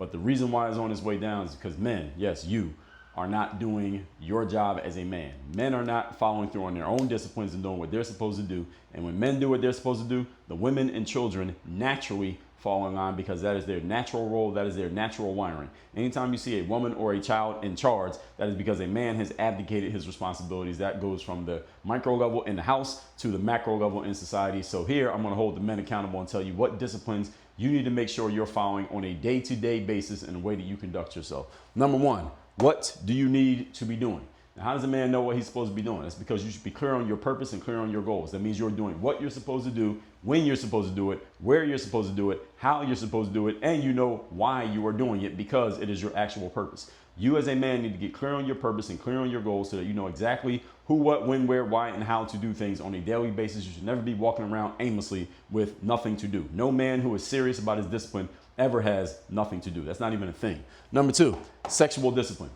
But the reason why it's on its way down is because men, yes, you, are not doing your job as a man. Men are not following through on their own disciplines and doing what they're supposed to do. And when men do what they're supposed to do, the women and children naturally fall in line because that is their natural role. That is their natural wiring. Anytime you see a woman or a child in charge, that is because a man has abdicated his responsibilities. That goes from the micro level in the house to the macro level in society. So here I'm going to hold the men accountable and tell you what disciplines you need to make sure you're following on a day-to-day basis in the way that you conduct yourself. Number one, what do you need to be doing? Now, how does a man know what he's supposed to be doing? That's because you should be clear on your purpose and clear on your goals. That means you're doing what you're supposed to do, when you're supposed to do it, where you're supposed to do it, how you're supposed to do it, and you know why you are doing it because it is your actual purpose. You as a man need to get clear on your purpose and clear on your goals so that you know exactly who, what, when, where, why, and how to do things on a daily basis. You should never be walking around aimlessly with nothing to do. No man who is serious about his discipline ever has nothing to do. That's not even a thing. Number two, sexual discipline.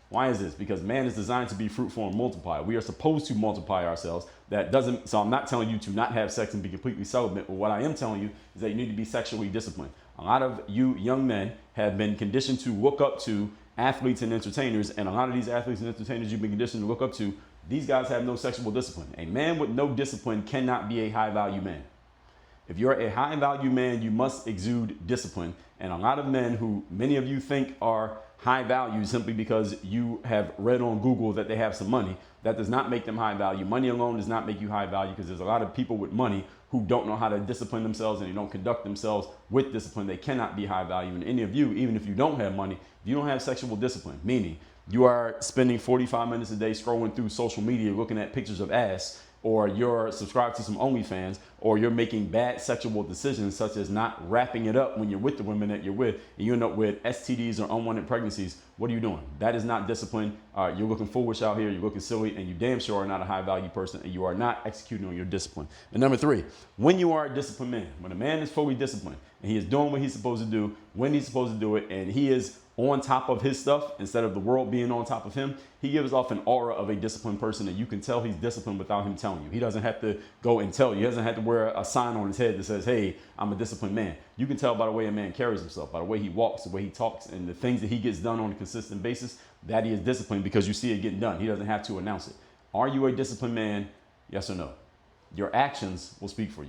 Why is this? Because man is designed to be fruitful and multiply. We are supposed to multiply ourselves. So I'm not telling you to not have sex and be completely celibate, but what I am telling you is that you need to be sexually disciplined. A lot of you young men have been conditioned to look up to athletes and entertainers, and a lot of these athletes and entertainers you've been conditioned to look up to, these guys have no sexual discipline. A man with no discipline cannot be a high value man. If you're a high value man, you must exude discipline. And a lot of men who many of you think are high value simply because you have read on Google that they have some money, that does not make them high value. Money alone does not make you high value because there's a lot of people with money who don't know how to discipline themselves and they don't conduct themselves with discipline. They cannot be high value. And any of you, even if you don't have money, if you don't have sexual discipline, meaning you are spending 45 minutes a day scrolling through social media looking at pictures of ass, or you're subscribed to some OnlyFans, or you're making bad sexual decisions such as not wrapping it up when you're with the women that you're with, and you end up with STDs or unwanted pregnancies, what are you doing? That is not discipline. You're looking foolish out here, you're looking silly, and you damn sure are not a high value person, and you are not executing on your discipline. And number three, when you are a disciplined man, when a man is fully disciplined, and he is doing what he's supposed to do, when he's supposed to do it, and he is on top of his stuff instead of the world being on top of him, he gives off an aura of a disciplined person that you can tell he's disciplined without him telling you. He doesn't have to go and tell you. He doesn't have to wear a sign on his head that says, hey, I'm a disciplined man. You can tell by the way a man carries himself, by the way he walks, the way he talks, and the things that he gets done on a consistent basis, that he is disciplined because you see it getting done. He doesn't have to announce it. Are you a disciplined man? Yes or no? Your actions will speak for you.